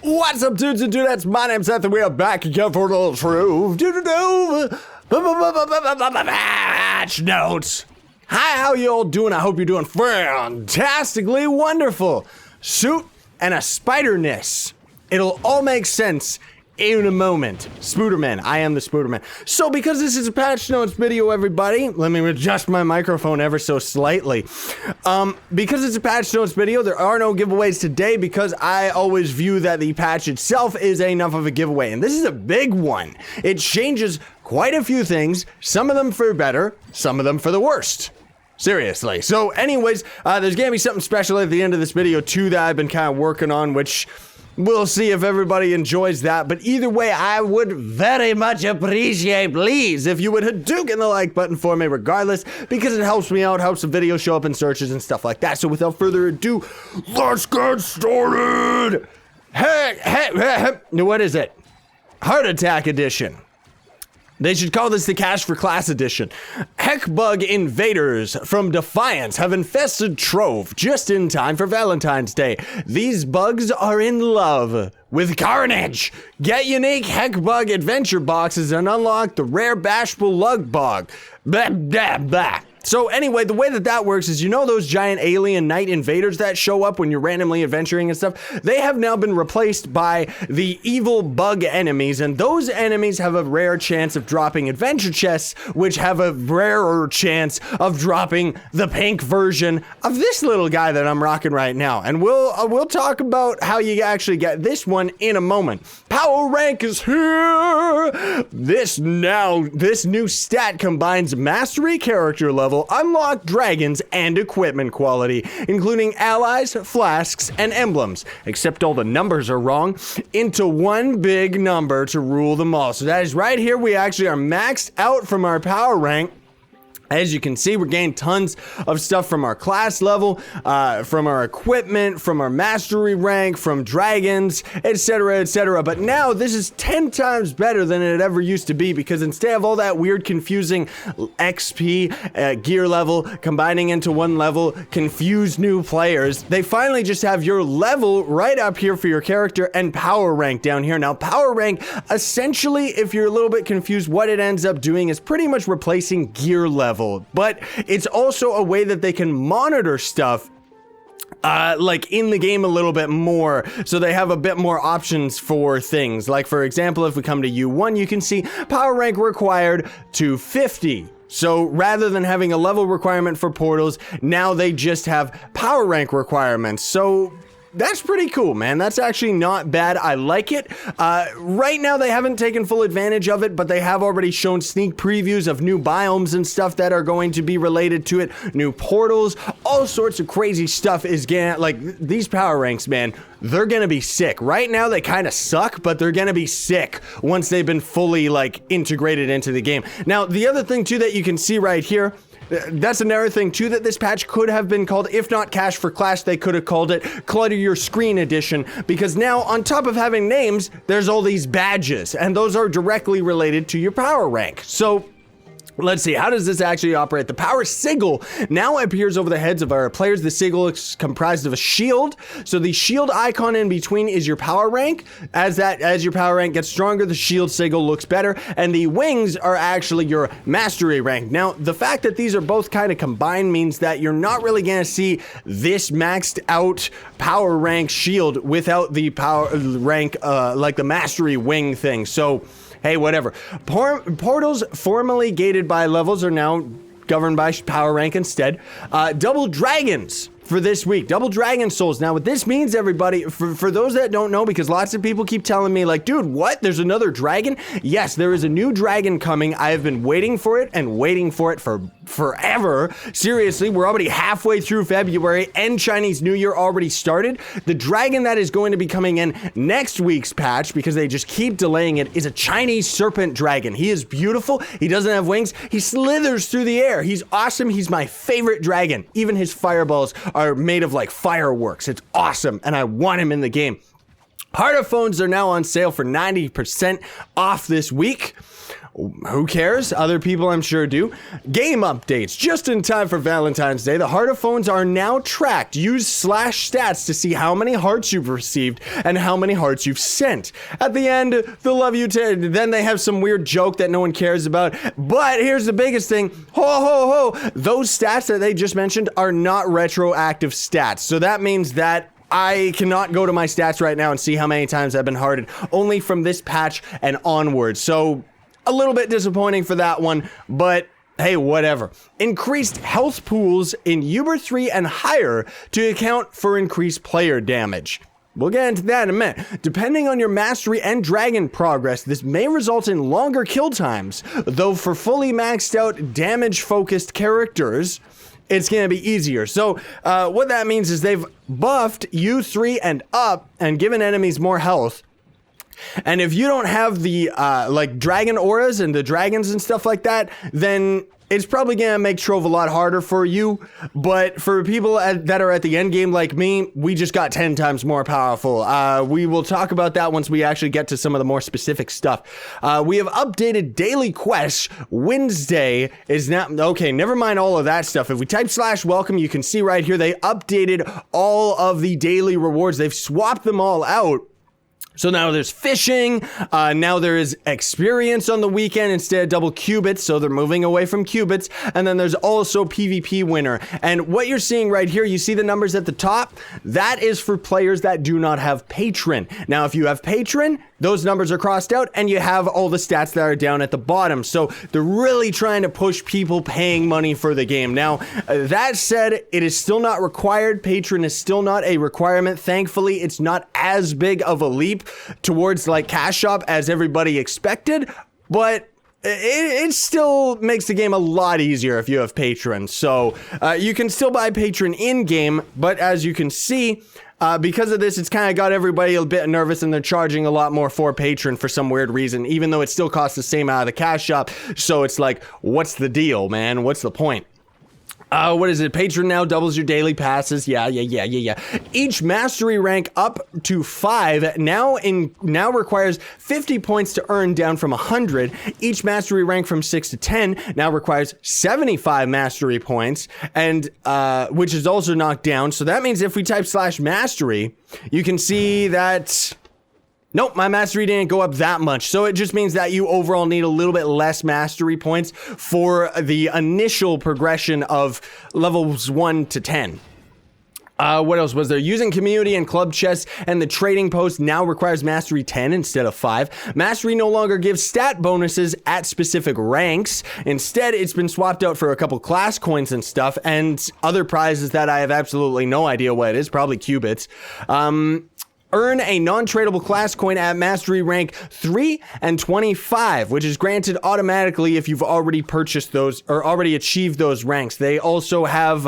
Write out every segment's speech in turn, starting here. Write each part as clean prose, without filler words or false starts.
What's up, dudes and dudettes? My name's Seth, and we are back again for a little Trove Patch Notes. Hi, how you all doing? I hope you're doing fantastically wonderful. Suit and a spider-ness. It'll all make sense in a moment. Spooderman, I am the Spooderman. So because this is a patch notes video, everybody, let me adjust my microphone ever so slightly. Because it's a patch notes video, there are no giveaways today because I always view that the patch itself is enough of a giveaway. And this is a big one. It changes quite a few things, some of them for better, some of them for the worst. Seriously. So anyways, there's gonna be something special at the end of this video too that I've been kind of working on, which we'll see if everybody enjoys that, but either way, I would very much appreciate, please, if you would hit the like button for me regardless, because it helps me out, helps the video show up in searches and stuff like that. So without further ado, let's get started! Hey, what is it? Heart Attack Edition. They should call this the Cash for Class Edition. Heckbug invaders from Defiance have infested Trove just in time for Valentine's Day. These bugs are in love with carnage. Get unique Heckbug adventure boxes and unlock the rare bashful lug bug. Blah, blah, blah. So anyway, the way that works is, you know those giant alien night invaders that show up when you're randomly adventuring and stuff? They have now been replaced by the evil bug enemies, and those enemies have a rare chance of dropping adventure chests, which have a rarer chance of dropping the pink version of this little guy that I'm rocking right now. And we'll talk about how you actually get this one in a moment. Power rank is here! This new stat combines mastery, character level, unlocked dragons, and equipment quality, including allies, flasks, and emblems, except all the numbers are wrong, into one big number to rule them all. So that is right here, we actually are maxed out from our power rank. As you can see, we're getting tons of stuff from our class level, from our equipment, from our mastery rank, from dragons, etc., etc. But now this is 10 times better than it ever used to be, because instead of all that weird, confusing XP, gear level, combining into one level, confuse new players, they finally just have your level right up here for your character and power rank down here. Now, power rank, essentially, if you're a little bit confused, what it ends up doing is pretty much replacing gear level. But it's also a way that they can monitor stuff like in the game a little bit more, so they have a bit more options for things. Like, for example, if we come to U1, you can see power rank required to 50. So rather than having a level requirement for portals, now they just have power rank requirements. So that's pretty cool, man. That's actually not bad. I like it. Right now, they haven't taken full advantage of it, but they have already shown sneak previews of new biomes and stuff that are going to be related to it. New portals, all sorts of crazy stuff is gonna, like, these power ranks, man, they're gonna be sick. Right now, they kind of suck, but they're gonna be sick once they've been fully, like, integrated into the game. Now, the other thing, too, that you can see right here, that's another thing too that this patch could have been called, if not Cash for Clash, they could have called it Clutter Your Screen Edition, because now on top of having names, there's all these badges, and those are directly related to your power rank. So let's see, how does this actually operate? The power sigil now appears over the heads of our players. The sigil is comprised of a shield. So the shield icon in between is your power rank. As your power rank gets stronger, the shield sigil looks better. And the wings are actually your mastery rank. Now, the fact that these are both kind of combined means that you're not really going to see this maxed out power rank shield without the power rank, like the mastery wing thing. So hey, whatever. Portals formerly gated by levels are now governed by power rank instead. Double dragons for this week. Double dragon souls. Now, what this means, everybody, for those that don't know, because lots of people keep telling me, like, dude, what? There's another dragon? Yes, there is a new dragon coming. I have been waiting for it and waiting for it for forever. Seriously, we're already halfway through February and Chinese New Year already started. The dragon that is going to be coming in next week's patch, because they just keep delaying it, is a Chinese serpent dragon. He is beautiful. He doesn't have wings. He slithers through the air. He's awesome. He's my favorite dragon. Even his fireballs are made of like fireworks. It's awesome, and I want him in the game. Heartophones are now on sale for 90% off this week. who cares? Other people I'm sure do. Game updates. Just in time for Valentine's Day, the heartophones are now tracked. Use /stats to see how many hearts you've received and how many hearts you've sent. At the end, they'll love you then they have some weird joke that no one cares about. But here's the biggest thing. Ho, ho, ho. Those stats that they just mentioned are not retroactive stats. So that means that I cannot go to my stats right now and see how many times I've been hearted. Only from this patch and onwards. So a little bit disappointing for that one, but hey, whatever. Increased health pools in Uber 3 and higher to account for increased player damage. We'll get into that in a minute. Depending on your mastery and dragon progress, this may result in longer kill times, though for fully maxed out damage-focused characters, it's going to be easier. So what that means is they've buffed U3 and up and given enemies more health. And if you don't have the like dragon auras and the dragons and stuff like that, then it's probably gonna make Trove a lot harder for you. But for people that are at the end game like me, we just got 10 times more powerful. We will talk about that once we actually get to some of the more specific stuff. We have updated daily quests. Wednesday is now, okay, never mind all of that stuff. If we type /welcome, you can see right here, they updated all of the daily rewards. They've swapped them all out. So now there's fishing, now there is experience on the weekend instead of double cubits, so they're moving away from cubits, and then there's also PvP winner. And what you're seeing right here, you see the numbers at the top? That is for players that do not have Patron. Now, if you have Patron, those numbers are crossed out, and you have all the stats that are down at the bottom. So they're really trying to push people paying money for the game. Now, that said, it is still not required. Patron is still not a requirement. Thankfully, it's not as big of a leap towards like cash shop as everybody expected, but it still makes the game a lot easier if you have Patron. So you can still buy Patron in game, but as you can see, because of this, it's kind of got everybody a bit nervous, and they're charging a lot more for Patron for some weird reason, even though it still costs the same out of the cash shop. So it's like, what's the deal, man? What's the point? What is it? Patron now doubles your daily passes. Yeah. Each mastery rank up to 5 now requires 50 points to earn, down from 100. Each mastery rank from 6 to 10 now requires 75 mastery points, and which is also knocked down. So that means if we type /mastery, you can see that nope, my mastery didn't go up that much. So it just means that you overall need a little bit less mastery points for the initial progression of levels 1 to 10. What else was there? Using community and club chests and the trading post now requires mastery 10 instead of 5. Mastery no longer gives stat bonuses at specific ranks. Instead, it's been swapped out for a couple class coins and stuff, and other prizes that I have absolutely no idea what it is, probably cubits. Earn a non-tradable class coin at mastery rank 3 and 25, which is granted automatically if you've already purchased those or already achieved those ranks. They also have,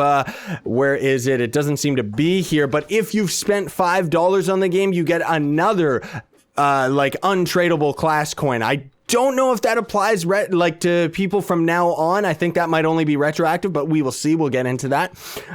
where is it? It doesn't seem to be here, but if you've spent $5 on the game, you get another, like, untradable class coin. I don't know if that applies to people from now on. I think that might only be retroactive, but we will see. We'll get into that.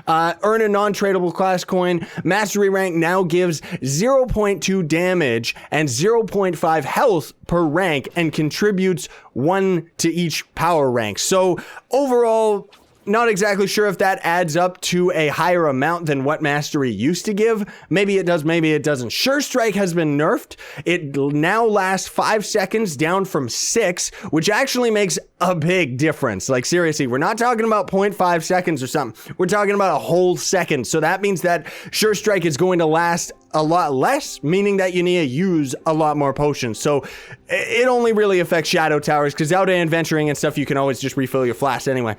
Earn a non-tradable class coin. Mastery rank now gives 0.2 damage and 0.5 health per rank and contributes 1 to each power rank. So overall, not exactly sure if that adds up to a higher amount than what mastery used to give. Maybe it does, maybe it doesn't. Sure Strike has been nerfed. It now lasts 5 seconds, down from 6, which actually makes a big difference. Like, seriously, we're not talking about 0.5 seconds or something. We're talking about a whole second. So that means that Sure Strike is going to last a lot less, meaning that you need to use a lot more potions. So it only really affects Shadow Towers, because out in adventuring and stuff, you can always just refill your flask anyway.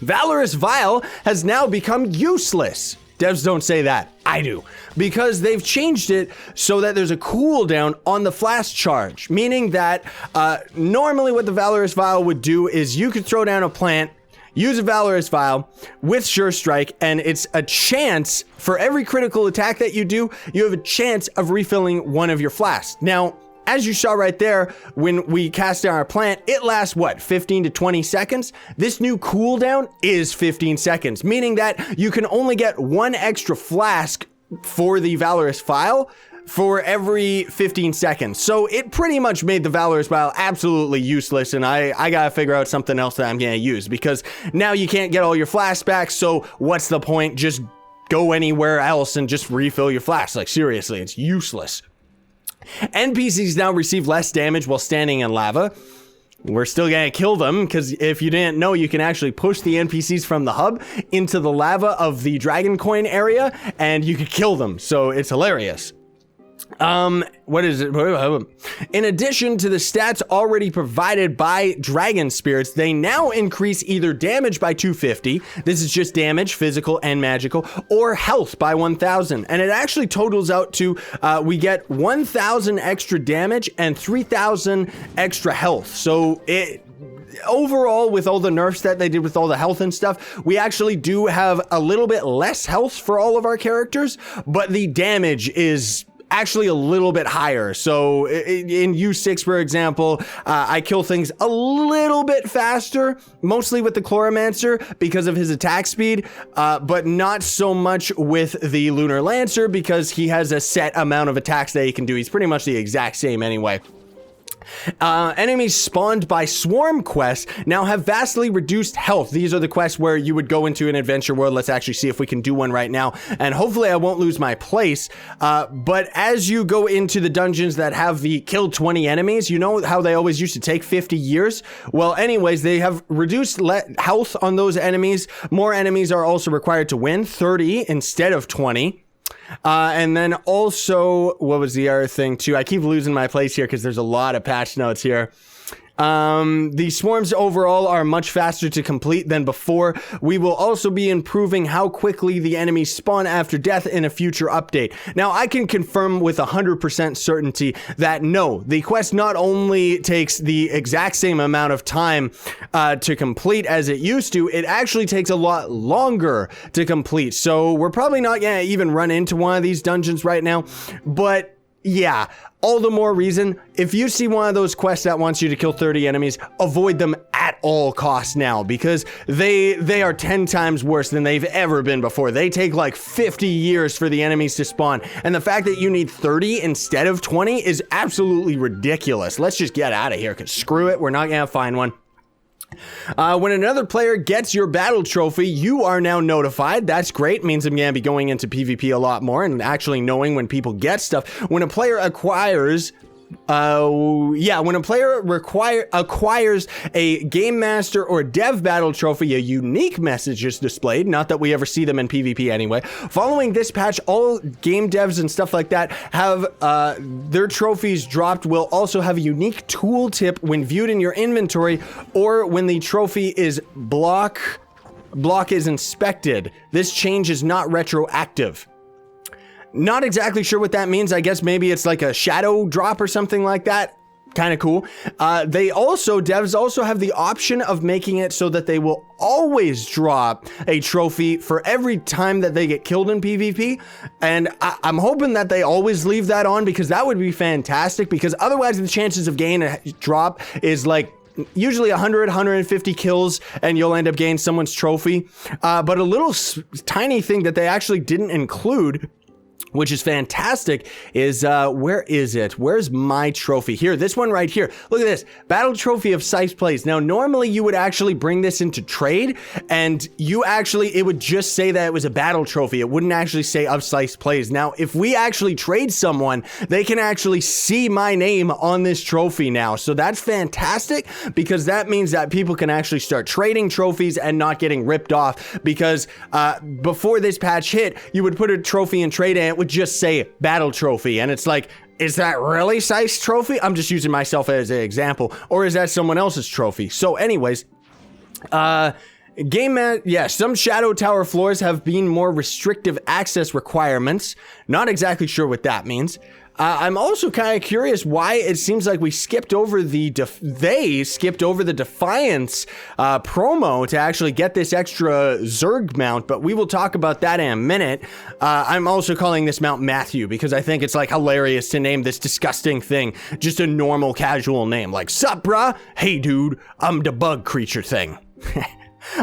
Valorous Vial has now become useless. Devs don't say that. I do. Because they've changed it so that there's a cooldown on the flask charge. Meaning that normally what the Valorous Vial would do is you could throw down a plant, use a Valorous Vial with Sure Strike, and it's a chance for every critical attack that you do, you have a chance of refilling one of your flasks. Now, as you saw right there, when we cast down our plant, it lasts, what, 15 to 20 seconds? This new cooldown is 15 seconds, meaning that you can only get 1 extra flask for the Valorous Vial for every 15 seconds. So it pretty much made the Valorous Battle absolutely useless, and I gotta figure out something else that I'm gonna use, because now you can't get all your flashbacks, so what's the point? Just go anywhere else and just refill your flash. Like, seriously, it's useless. NPCs now receive less damage while standing in lava. We're still gonna kill them, because if you didn't know, you can actually push the NPCs from the hub into the lava of the Dragon Coin area, and you can kill them, so it's hilarious. What is it? In addition to the stats already provided by Dragon Spirits, they now increase either damage by 250, this is just damage, physical and magical, or health by 1000. And it actually totals out to, we get 1000 extra damage and 3000 extra health. So overall, with all the nerfs that they did with all the health and stuff, we actually do have a little bit less health for all of our characters, but the damage is actually a little bit higher. So in U6, for example, I kill things a little bit faster, mostly with the Chloromancer because of his attack speed, but not so much with the Lunar Lancer because he has a set amount of attacks that he can do. He's pretty much the exact same anyway. Enemies spawned by swarm quests now have vastly reduced health. These are the quests where you would go into an adventure world. Let's actually see if we can do one right now, and hopefully I won't lose my place. But as you go into the dungeons that have the kill 20 enemies, you know how they always used to take 50 years? Well, anyways, they have reduced health on those enemies. More enemies are also required to win, 30 instead of 20. And then also, what was the other thing too? I keep losing my place here because there's a lot of patch notes here. The swarms overall are much faster to complete than before. We will also be improving how quickly the enemies spawn after death in a future update. Now, I can confirm with 100% certainty that no, the quest not only takes the exact same amount of time to complete as it used to, it actually takes a lot longer to complete. So we're probably not gonna even run into one of these dungeons right now, but yeah, all the more reason, if you see one of those quests that wants you to kill 30 enemies, avoid them at all costs now, because they are 10 times worse than they've ever been before. They take like 50 years for the enemies to spawn, and the fact that you need 30 instead of 20 is absolutely ridiculous. Let's just get out of here, because screw it, we're not gonna find one. When another player gets your battle trophy, you are now notified. That's great. Means I'm going to be going into PvP a lot more and actually knowing when people get stuff. When a player acquires when a player acquires a Game Master or Dev Battle Trophy, a unique message is displayed. Not that we ever see them in PvP anyway. Following this patch, all game devs and stuff like that have their trophies dropped will also have a unique tooltip when viewed in your inventory or when the trophy is block is inspected. This change is not retroactive. Not exactly sure what that means. I guess maybe it's like a shadow drop or something like that. Kind of cool. Devs also have the option of making it so that they will always drop a trophy for every time that they get killed in PvP. And I'm hoping that they always leave that on, because that would be fantastic, because otherwise the chances of getting a drop is like usually 100, 150 kills and you'll end up getting someone's trophy. But a little tiny thing that they actually didn't include, which is fantastic, is, where is it? Where's my trophy? Here, this one right here. Look at this, Battle Trophy of ScythePlays. Now, normally you would actually bring this into trade, and it would just say that it was a battle trophy. It wouldn't actually say of ScythePlays. Now, if we actually trade someone, they can actually see my name on this trophy now. So that's fantastic, because that means that people can actually start trading trophies and not getting ripped off, because before this patch hit, you would put a trophy in trade and it would just say battle trophy, and it's like, is that really Scythe's trophy? I'm just using myself as an example, or is that someone else's trophy? So anyways, some Shadow Tower floors have been more restrictive access requirements. Not exactly sure what that means. I'm also kind of curious why it seems like we skipped over the Defiance promo to actually get this extra Zerg mount, but we will talk about that in a minute. I'm also calling this Mount Matthew because I think it's like hilarious to name this disgusting thing just a normal casual name, like, sup bruh? Hey dude, I'm the bug creature thing.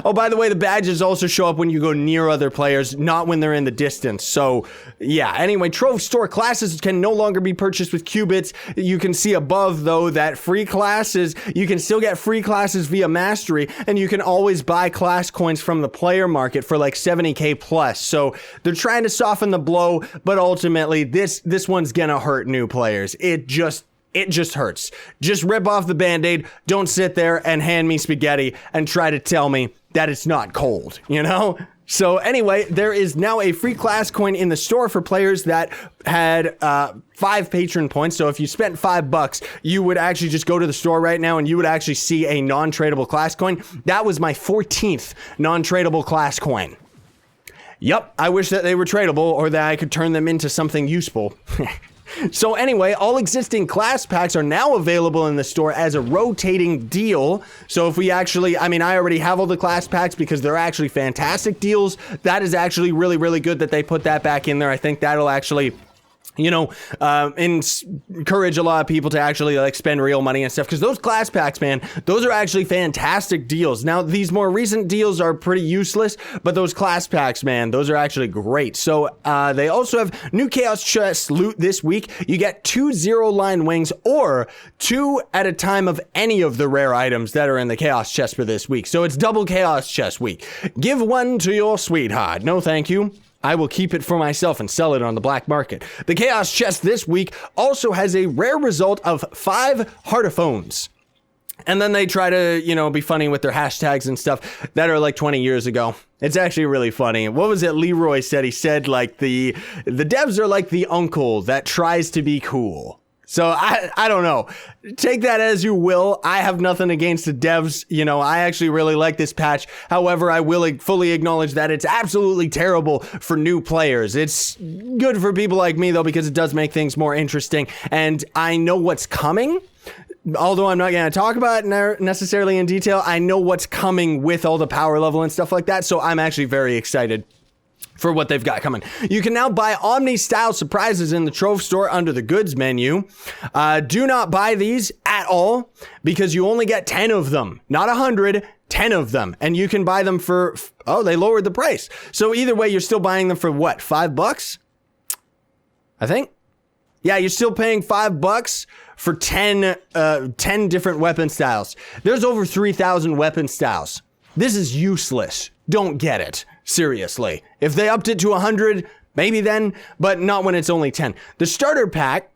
Oh, by the way, the badges also show up when you go near other players, not when they're in the distance. So, yeah. Anyway, Trove Store classes can no longer be purchased with qubits. You can see above, though, that free classes, you can still get free classes via mastery, and you can always buy class coins from the player market for like 70k plus. So, they're trying to soften the blow, but ultimately, this one's gonna hurt new players. It just hurts. Just rip off the Band-Aid. Don't sit there and hand me spaghetti and try to tell me that it's not cold, you know? So anyway, there is now a free class coin in the store for players that had 5 patron points. So if you spent $5, you would actually just go to the store right now and you would actually see a non-tradable class coin. That was my 14th non-tradable class coin. Yup, I wish that they were tradable or that I could turn them into something useful. So anyway, all existing class packs are now available in the store as a rotating deal. So if we actually, I already have all the class packs because they're actually fantastic deals. That is actually really, really good that they put that back in there. I think that'll actually, you know, encourage a lot of people to actually like spend real money and stuff, because those class packs, man, those are actually fantastic deals. Now, these more recent deals are pretty useless, but those class packs, man, those are actually great. So they also have new Chaos Chest loot this week. You get 2 zero-line wings or 2 at a time of any of the rare items that are in the Chaos Chest for this week. So it's double Chaos Chest week. Give one to your sweetheart. No, thank you. I will keep it for myself and sell it on the black market. The Chaos Chest this week also has a rare result of 5 heartophones. And then they try to, you know, be funny with their hashtags and stuff that are like 20 years ago. It's actually really funny. What was it Leroy said? He said like the devs are like the uncle that tries to be cool. So I don't know. Take that as you will. I have nothing against the devs. You know, I actually really like this patch. However, I will fully acknowledge that it's absolutely terrible for new players. It's good for people like me, though, because it does make things more interesting. And I know what's coming. Although I'm not going to talk about it necessarily in detail, I know what's coming with all the power level and stuff like that. So I'm actually very excited for what they've got coming. You can now buy Omni-style surprises in the Trove store under the goods menu. Do not buy these at all because you only get 10 of them, not 100, 10 of them. And you can buy them for, oh, they lowered the price. So either way, you're still buying them for what, $5? I think. Yeah, you're still paying $5 for 10 different weapon styles. There's over 3,000 weapon styles. This is useless. Don't get it. Seriously. If they upped it to 100, maybe then, but not when it's only 10. The starter pack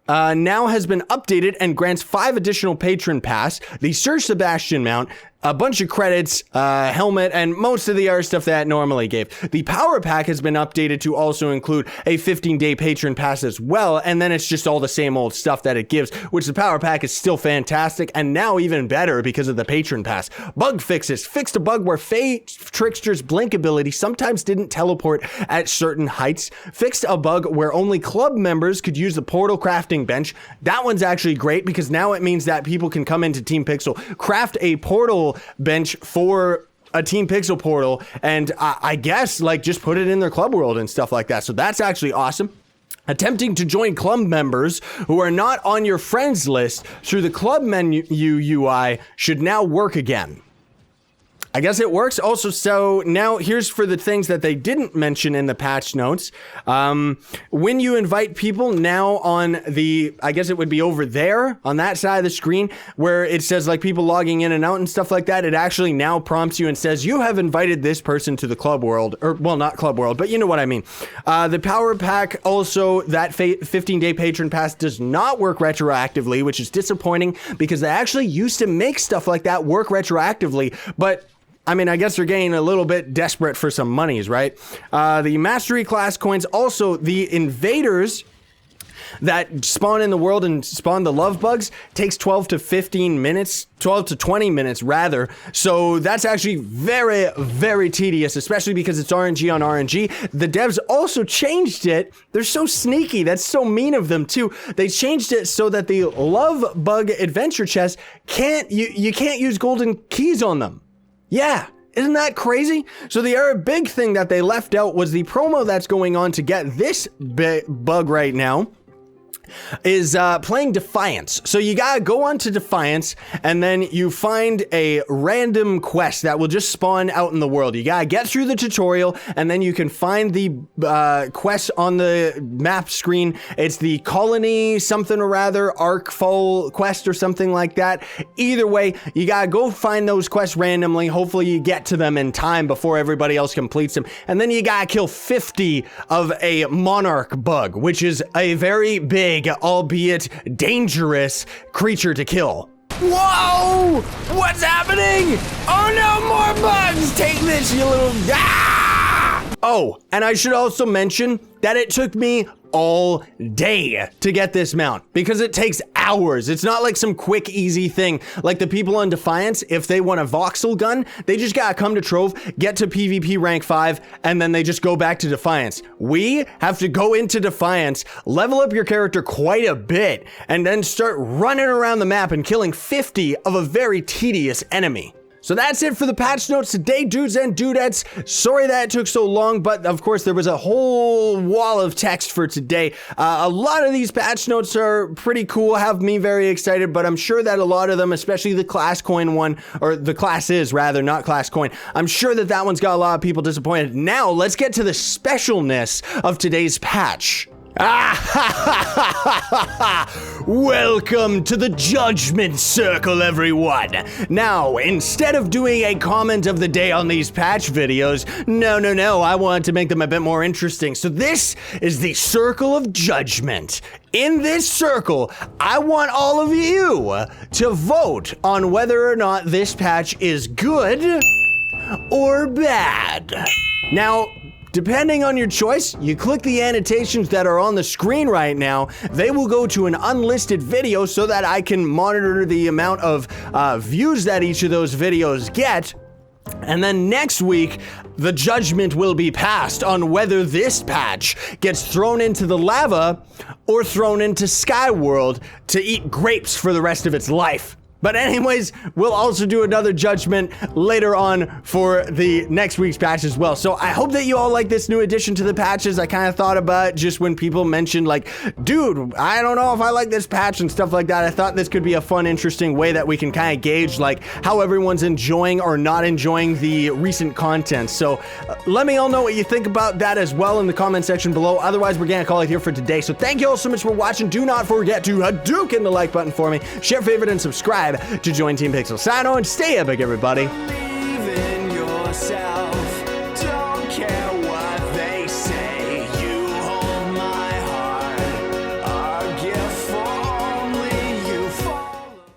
now has been updated and grants 5 additional patron pass, the Sir Sebastian mount, a bunch of credits, helmet, and most of the other stuff that it normally gave. The power pack has been updated to also include a 15-day patron pass as well, and then it's just all the same old stuff that it gives, which the power pack is still fantastic, and now even better because of the patron pass. Bug fixes. Fixed a bug where Fae Trickster's blink ability sometimes didn't teleport at certain heights. Fixed a bug where only club members could use the portal crafting bench. That one's actually great because now it means that people can come into Team Pixel, craft a portal bench for a Team Pixel portal, and I guess like just put it in their club world and stuff like that. So that's actually awesome. Attempting to join club members who are not on your friends list through the club menu UI should now work again. I guess it works. Also, so now here's for the things that they didn't mention in the patch notes. When you invite people now on the, I guess it would be over there on that side of the screen where it says like people logging in and out and stuff like that, it actually now prompts you and says you have invited this person to the club world, or well, not club world, but you know what I mean. The power pack also, that 15-day patron pass does not work retroactively, which is disappointing because they actually used to make stuff like that work retroactively, but I mean, I guess they're getting a little bit desperate for some monies, right? The mastery class coins, also the invaders that spawn in the world and spawn the love bugs takes 12 to 15 minutes, 12 to 20 minutes rather. So that's actually very, very tedious, especially because it's RNG on RNG. The devs also changed it. They're so sneaky. That's so mean of them too. They changed it so that the love bug adventure chests you can't use golden keys on them. Yeah, isn't that crazy? So the other big thing that they left out was the promo that's going on to get this bug right now is playing Defiance. So you gotta go onto Defiance, and then you find a random quest that will just spawn out in the world. You gotta get through the tutorial, and then you can find the quest on the map screen. It's the colony something or rather, Arkfall quest or something like that. Either way, you gotta go find those quests randomly. Hopefully you get to them in time before everybody else completes them. And then you gotta kill 50 of a monarch bug, which is a very big, albeit dangerous creature to kill. Whoa! What's happening? Oh no, more bugs! Take this, you little... Ah! Oh, and I should also mention that it took me all day to get this mount because it takes hours. It's not like some quick, easy thing. Like the people on Defiance, if they want a voxel gun, they just gotta come to Trove, get to PvP rank 5, and then they just go back to Defiance. We have to go into Defiance, level up your character quite a bit, and then start running around the map and killing 50 of a very tedious enemy. So that's it for the patch notes today, dudes and dudettes. Sorry that it took so long, but of course there was a whole wall of text for today. A lot of these patch notes are pretty cool, have me very excited, but I'm sure that a lot of them, especially the class coin one, or the classes rather, not class coin, I'm sure that that one's got a lot of people disappointed. Now let's get to the specialness of today's patch. Welcome to the Judgment Circle, everyone. Now, instead of doing a comment of the day on these patch videos, no, I wanted to make them a bit more interesting. So this is the Circle of Judgment. In this circle, I want all of you to vote on whether or not this patch is good or bad. Now, depending on your choice, you click the annotations that are on the screen right now. They will go to an unlisted video so that I can monitor the amount of views that each of those videos get. And then next week, the judgment will be passed on whether this patch gets thrown into the lava or thrown into Skyworld to eat grapes for the rest of its life. But anyways, we'll also do another judgment later on for the next week's patch as well. So I hope that you all like this new addition to the patches. I kind of thought about just when people mentioned like, dude, I don't know if I like this patch and stuff like that. I thought this could be a fun, interesting way that we can kind of gauge like how everyone's enjoying or not enjoying the recent content. So let me all know what you think about that as well in the comment section below. Otherwise, we're gonna call it here for today. So thank you all so much for watching. Do not forget to Hadouken the like button for me, share, favorite, and subscribe to join Team Pixel. Sign on, stay epic, everybody. Believe in yourself.